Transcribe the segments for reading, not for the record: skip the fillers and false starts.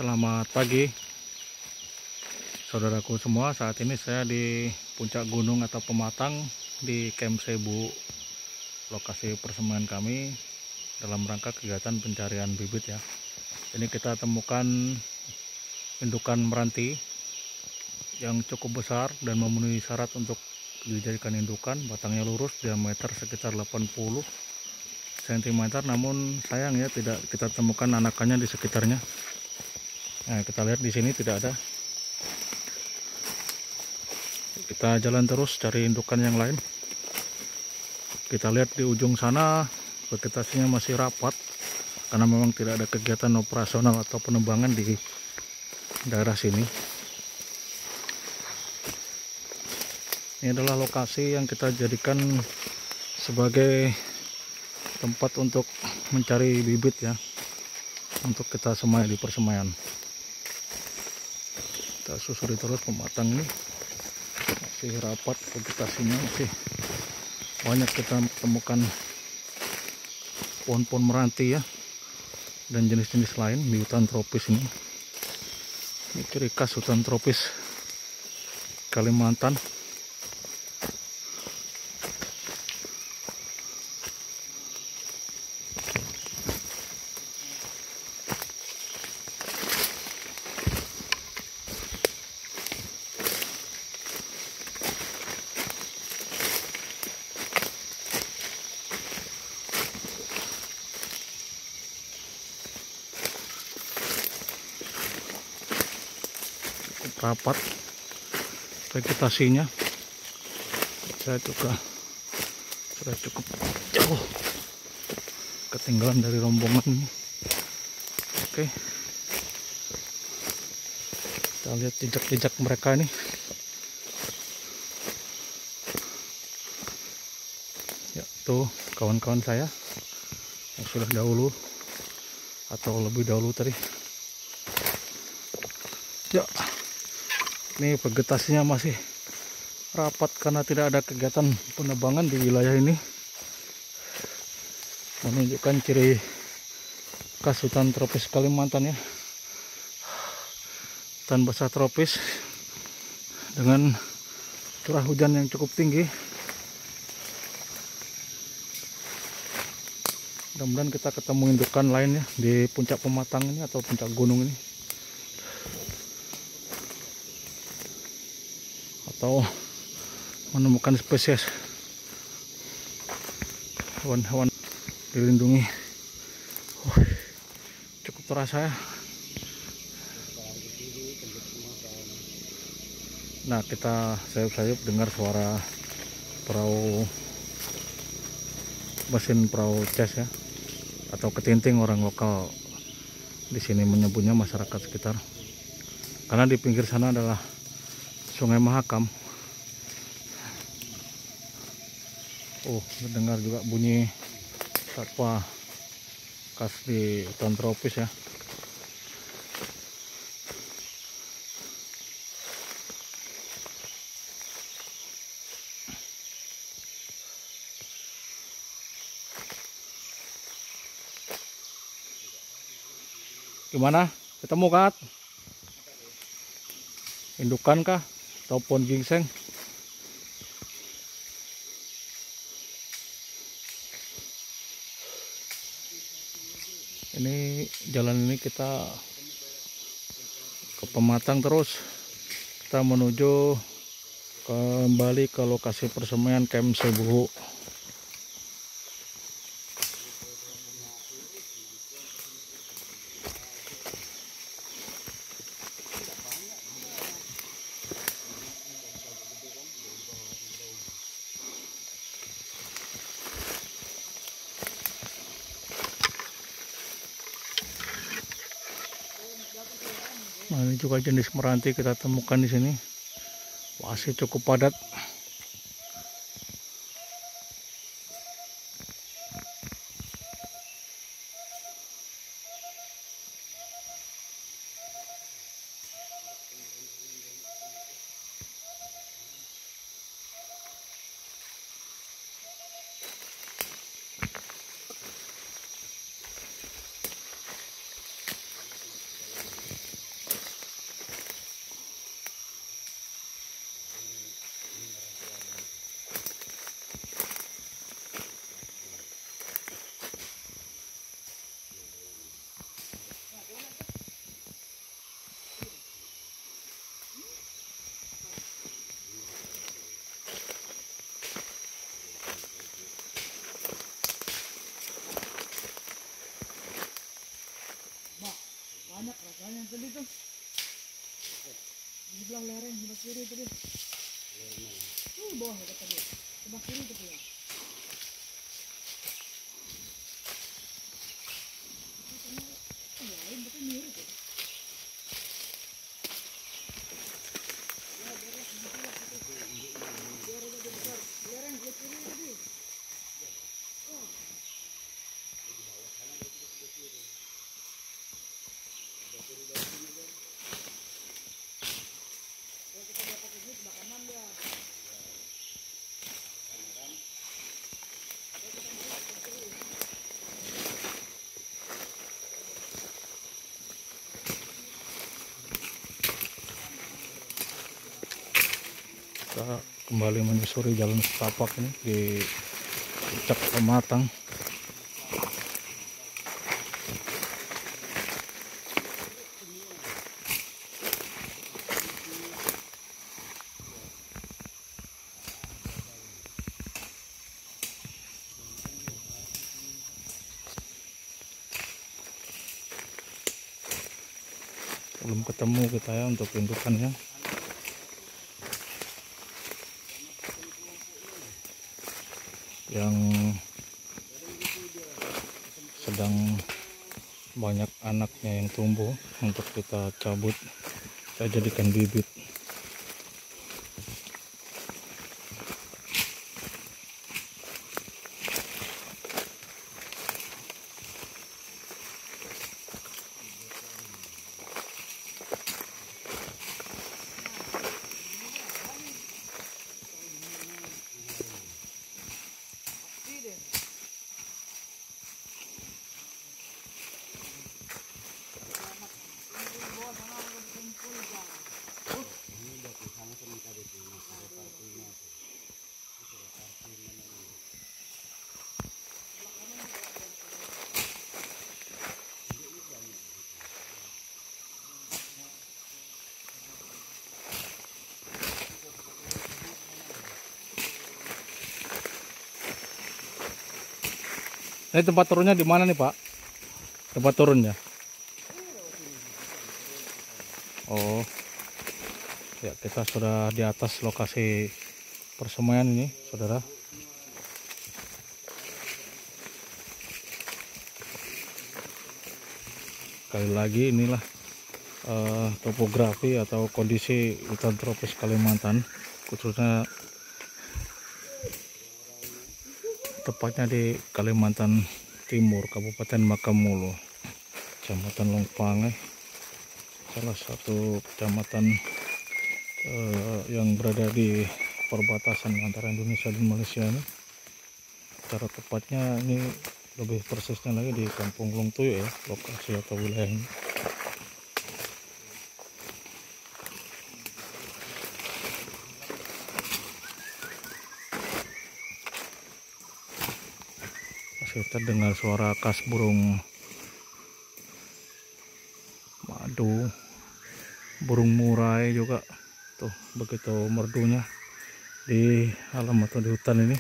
Selamat pagi saudaraku semua. Saat ini saya di puncak gunung atau pematang di Camp Sebu, lokasi persemaian kami dalam rangka kegiatan pencarian bibit ya. Ini kita temukan indukan meranti yang cukup besar dan memenuhi syarat untuk dijadikan indukan. Batangnya lurus, diameter sekitar 80 cm, namun sayangnya tidak kita temukan anakannya di sekitarnya. Nah, kita lihat di sini tidak ada. Kita jalan terus cari indukan yang lain. Kita lihat di ujung sana vegetasinya masih rapat karena memang tidak ada kegiatan operasional atau penebangan di daerah sini. Ini adalah lokasi yang kita jadikan sebagai tempat untuk mencari bibit ya, untuk kita semai di persemaian. Kita susuri terus pematang ini, masih rapat vegetasinya, masih banyak kita temukan pohon-pohon meranti ya, dan jenis-jenis lain di hutan tropis ini. Ini ciri khas hutan tropis Kalimantan. Rapat vegetasinya, saya juga sudah cukup jauh ketinggalan dari rombongan ini. Oke, kita lihat jejak-jejak mereka ini. Ya, tuh kawan-kawan saya yang sudah dahulu atau lebih dahulu tadi. Ya, ini vegetasinya masih rapat karena tidak ada kegiatan penebangan di wilayah ini. Menunjukkan ciri khas hutan tropis Kalimantan ya. Hutan basah tropis dengan curah hujan yang cukup tinggi. Mudah-mudahan kita ketemu indukan lainnya di puncak pematang ini atau puncak gunung ini, atau menemukan spesies hewan-hewan dilindungi. Cukup terasa ya. Nah, kita sayup-sayup dengar suara perahu, mesin perahu cas ya, atau ketinting orang lokal di sini menyebutnya, masyarakat sekitar, karena di pinggir sana adalah Sungai Mahakam. Mendengar juga bunyi satwa khas di hutan tropis ya. Gimana? Ketemu Kat? Indukan kah? Atau pohon gingseng? Ini jalan ini kita ke pematang terus. Kita menuju kembali ke lokasi persemaian Camp Sebu. Nah, ini juga jenis meranti kita temukan di sini, masih cukup padat. banyak rasanya tadi tuh. Di bilang lereng sebelah kiri tadi. Bawah ya tadi. Sebelah kiri tadi ya. Lain tapi mirip ya. Lereng sebelah kiri tadi. Kita kembali menyusuri jalan setapak ini di Puncak Pematang. Belum ketemu kita ya untuk indukannya. Yang sedang banyak anaknya yang tumbuh untuk kita cabut, kita jadikan bibit. Ini tempat turunnya di mana nih Pak? Tempat turunnya? Oh, ya kita sudah di atas lokasi persemaian ini, saudara. Sekali lagi inilah topografi atau kondisi hutan tropis Kalimantan, khususnya tepatnya di Kalimantan Timur, Kabupaten Makamulu, Kecamatan Longpange, salah satu kecamatan yang berada di perbatasan antara Indonesia dan Malaysia ini. Secara tepatnya ini lebih persisnya lagi di Kampung Lungtuyo ya, lokasi atau wilayah ini. Kita dengar suara khas burung madu, burung murai juga tuh, begitu merdunya di alam atau di hutan ini.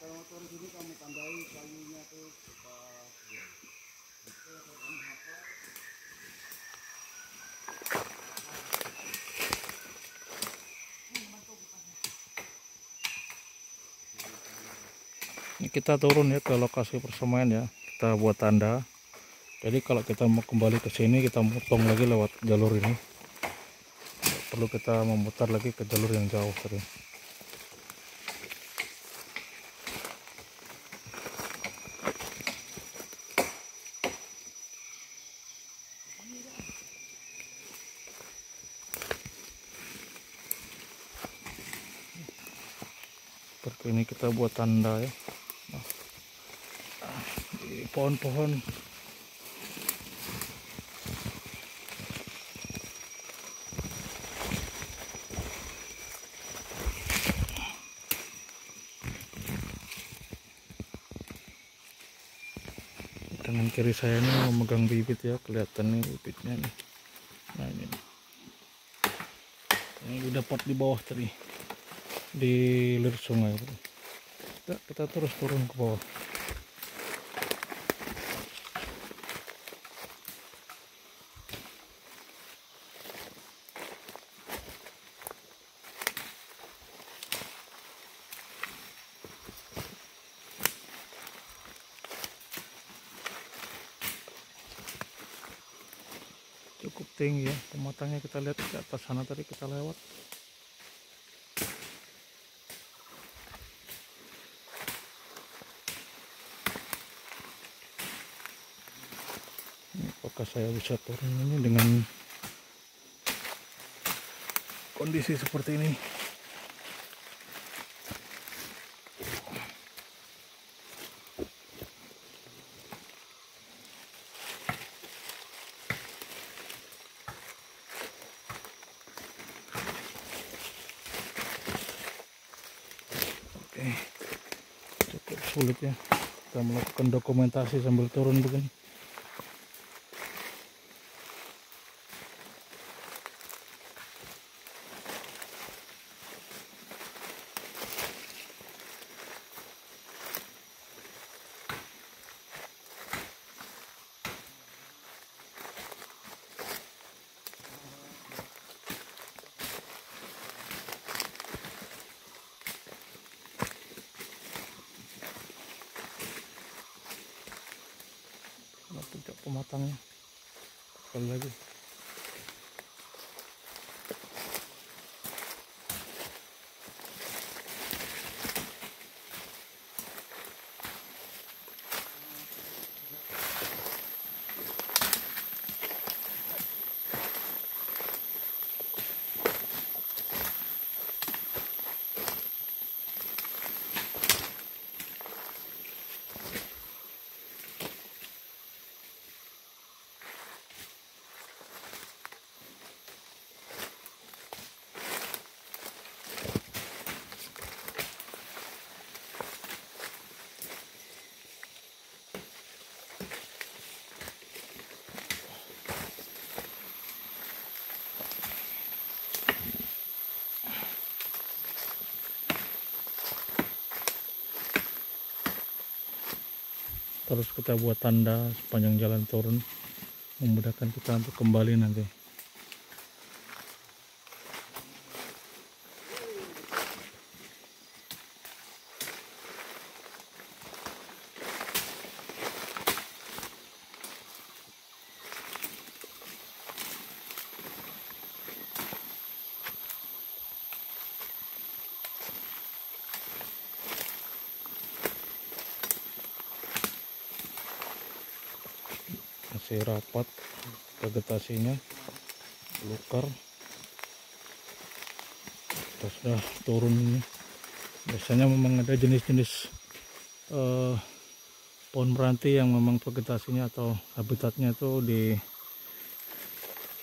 Kalau motor sini kamu tandai kayunya tuh Ini kita turun ya ke lokasi persemaian ya, kita buat tanda. Jadi kalau kita mau kembali ke sini, kita motong lagi lewat jalur ini. Perlu kita memutar lagi ke jalur yang jauh tadi. Seperti ini kita buat tanda ya. Nah, di pohon-pohon kiri saya ini memegang bibit ya, kelihatan nih bibitnya nih. Nah ini nih. Yang didapat di bawah tadi di lir sungai. Kita terus turun ke bawah. Cukup tinggi ya pematangnya, kita lihat ke atas sana tadi kita lewat. Apakah saya bisa turun ini dengan kondisi seperti ini? Oke, cukup sulit ya kita melakukan dokumentasi sambil turun begini. Puncak pematangnya sekali lagi. Terus kita buat tanda sepanjang jalan turun, memudahkan kita untuk kembali nanti. Masih rapat vegetasinya, belukar. Kita sudah turun ini. Biasanya memang ada jenis-jenis pohon meranti yang memang vegetasinya atau habitatnya itu di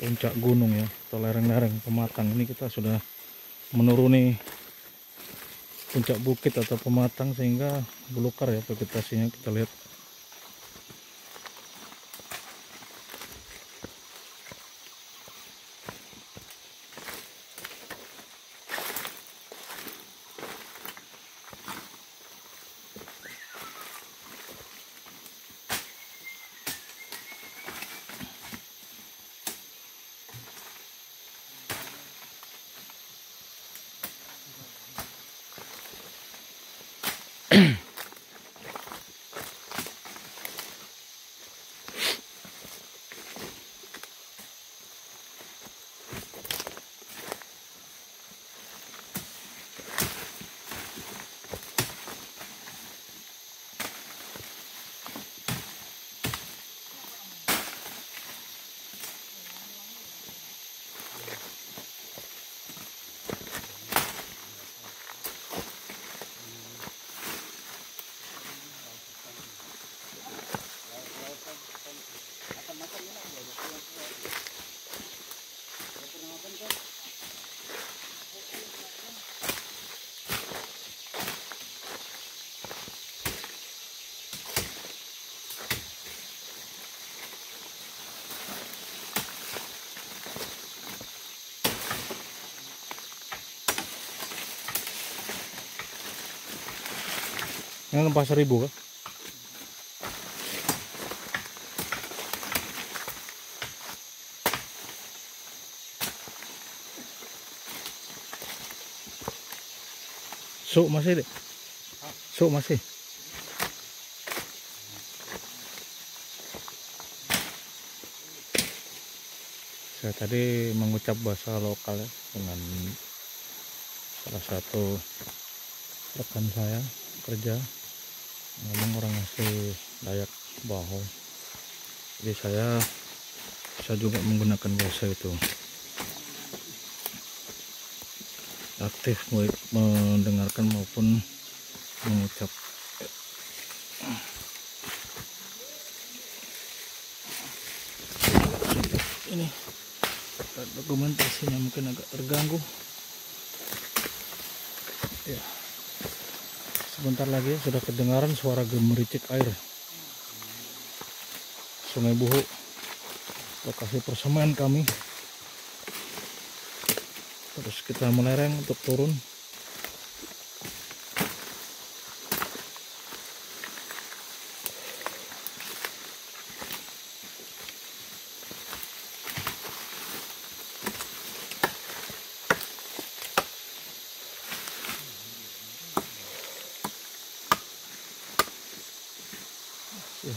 puncak gunung ya, atau lereng-lereng pematang. Ini kita sudah menuruni puncak bukit atau pematang sehingga belukar ya vegetasinya, kita lihat. Ini 4.000 kan? Sok masih deh. Sok masih. Saya tadi mengucap bahasa lokal ya, dengan salah satu rekan saya kerja, ngomong orang asli Dayak Baho. Jadi saya bisa juga menggunakan bahasa itu, aktif mendengarkan maupun mengucap. Ini dokumentasinya mungkin agak terganggu ya. Sebentar lagi sudah kedengaran suara gemericik air Sungai Buhu, lokasi persemaian kami. Terus kita melereng untuk turun.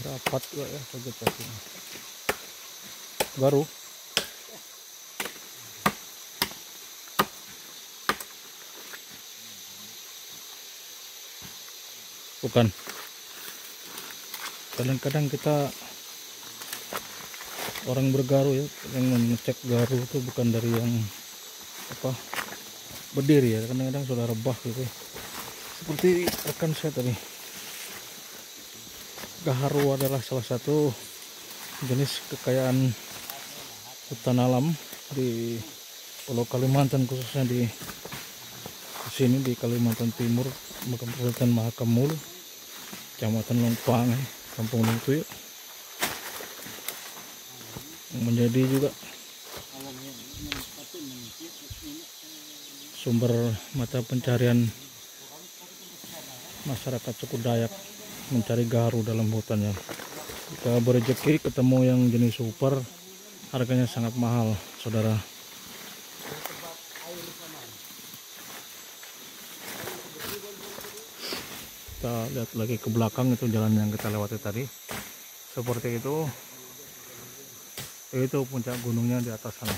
Rapat juga ya vegetasinya. Baru bukan, kadang-kadang kita orang bergaru ya, yang mengecek garu itu bukan dari yang apa berdiri ya, kadang-kadang sudah rebah gitu seperti rekan saya tadi. Gaharu adalah salah satu jenis kekayaan hutan alam di Pulau Kalimantan, khususnya di sini di Kalimantan Timur, Kabupaten Mahakam Mulu, Kecamatan Longpang, Kampung Lungtuy, menjadi juga sumber mata pencarian masyarakat suku Dayak mencari gaharu dalam hutannya. Jika berrezeki ketemu yang jenis super, harganya sangat mahal, saudara. Kita lihat lagi ke belakang, itu jalan yang kita lewati tadi. Seperti itu puncak gunungnya di atas sana.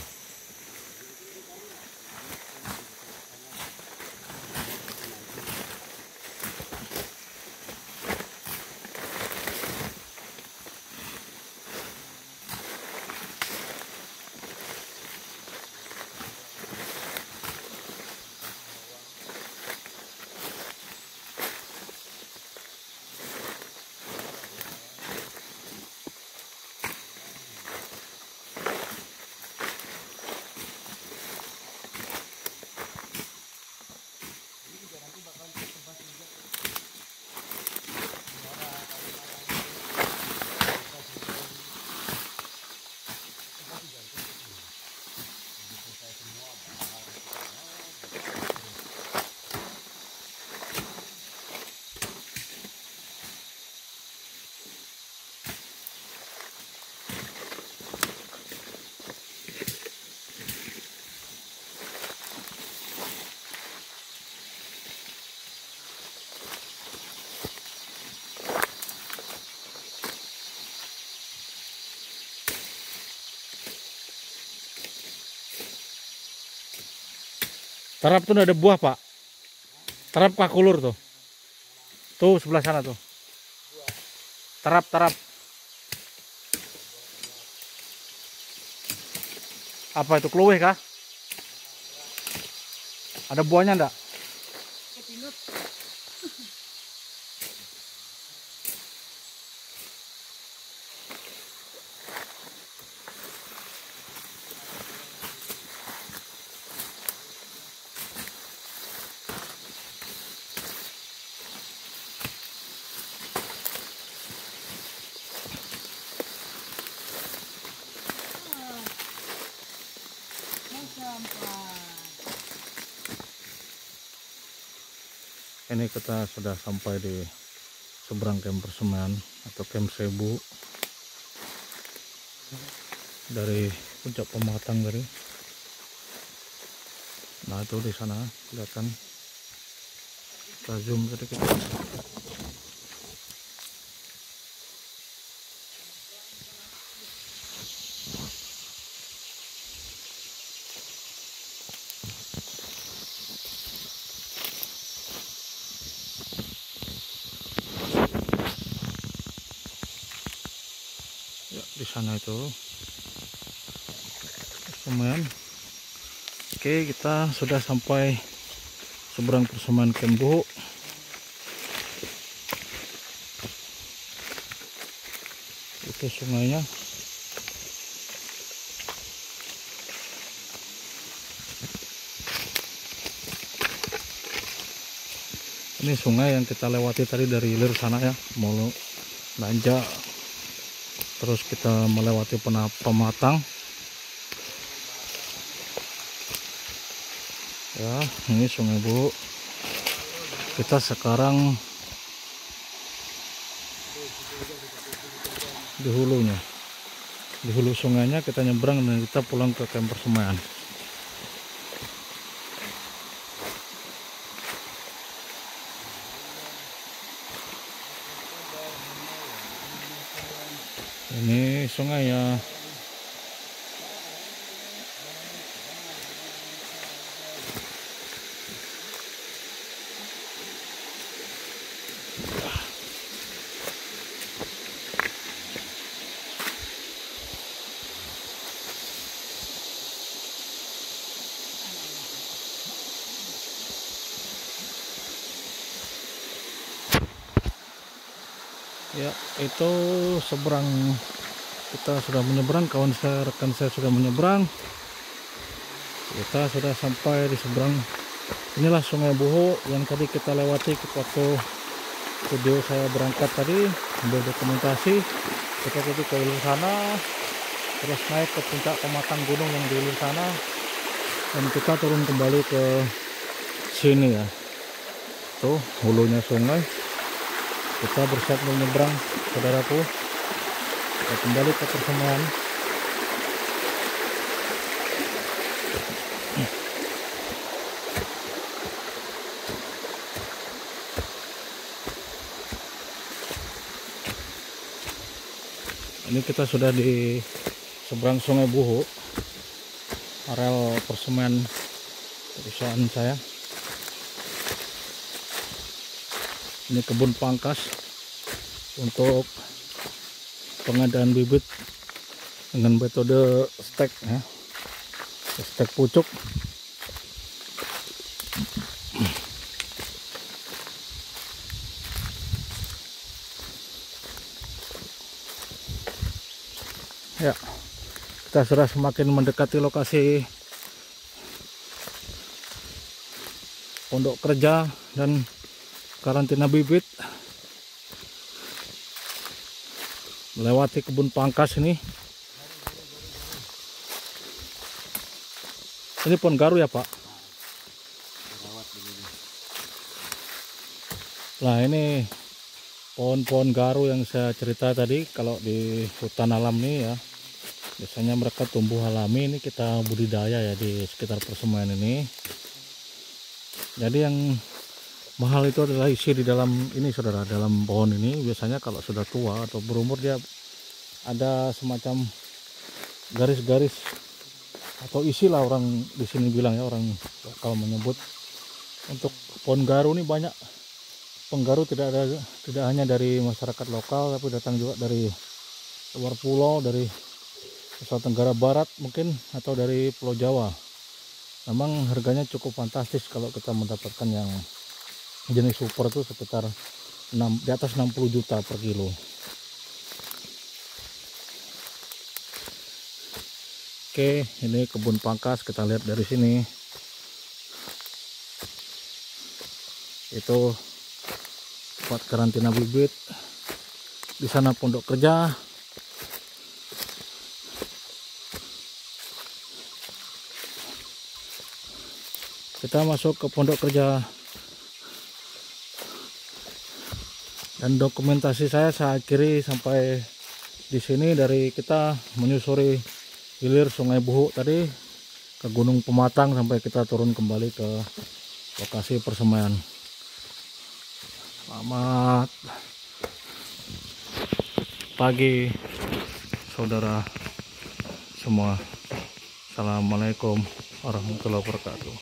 Tarap tuh ada buah, Pak. Tarap kakulur tuh. Tuh sebelah sana tuh. Tarap. Apa itu, kluweh kah? Ada buahnya enggak? Ini kita sudah sampai di seberang Camp Persemaian atau Camp Sebu dari puncak Pematang tadi. Nah itu di sana kelihatan, kita zoom sedikit. Ya, di sana itu Persemaian. Oke, kita sudah sampai seberang Persemaian Camp Buhu. Itu sungainya. Ini sungai yang kita lewati tadi dari hilir sana ya, mau Nanjak, terus kita melewati Pematang. Ya, ini Sungai Buhu. Kita sekarang di hulunya, di hulu sungainya kita nyebrang dan kita pulang ke Camp Persemaian. Ini sungai ya. Ya, itu seberang, kita sudah menyeberang, rekan saya sudah menyeberang. Kita sudah sampai di seberang. Inilah Sungai Buhu yang tadi kita lewati waktu video saya berangkat tadi ambil dokumentasi. Kita tadi ke hilir sana, terus naik ke puncak Pematang gunung yang di hilir sana, dan kita turun kembali ke sini ya. Tuh hulunya sungai. Kita bersiap menyeberang, saudaraku. Kita kembali ke Persemaian. Ini kita sudah di seberang Sungai Buhu, areal Persemaian perusahaan saya. Ini kebun pangkas untuk pengadaan bibit dengan metode stek ya, stek pucuk. Ya, kita sudah semakin mendekati lokasi pondok kerja dan karantina bibit. Melewati kebun pangkas ini. Ini pohon garu ya Pak? Nah ini pohon-pohon garu yang saya cerita tadi. Kalau di hutan alam nih ya, biasanya mereka tumbuh alami. Ini kita budidaya ya di sekitar Persemaian ini. Jadi yang mahal itu adalah isi di dalam ini saudara, dalam pohon ini. Biasanya kalau sudah tua atau berumur dia ada semacam garis-garis atau isi lah, orang di sini bilang ya, orang lokal menyebut. Untuk pohon garu ini banyak penggaru, tidak hanya dari masyarakat lokal tapi datang juga dari luar pulau, dari Nusa Tenggara Barat mungkin, atau dari Pulau Jawa. Memang harganya cukup fantastis kalau kita mendapatkan yang jenis super itu sekitar di atas 60 juta per kilo. Oke, ini kebun pangkas, kita lihat dari sini. Itu tempat karantina bibit. Di sana pondok kerja. Kita masuk ke pondok kerja Dan dokumentasi saya akhiri sampai di sini. Dari kita menyusuri hilir Sungai Buhuk tadi ke Gunung Pematang sampai kita turun kembali ke lokasi persemaian. Selamat pagi saudara semua. Assalamualaikum warahmatullahi wabarakatuh.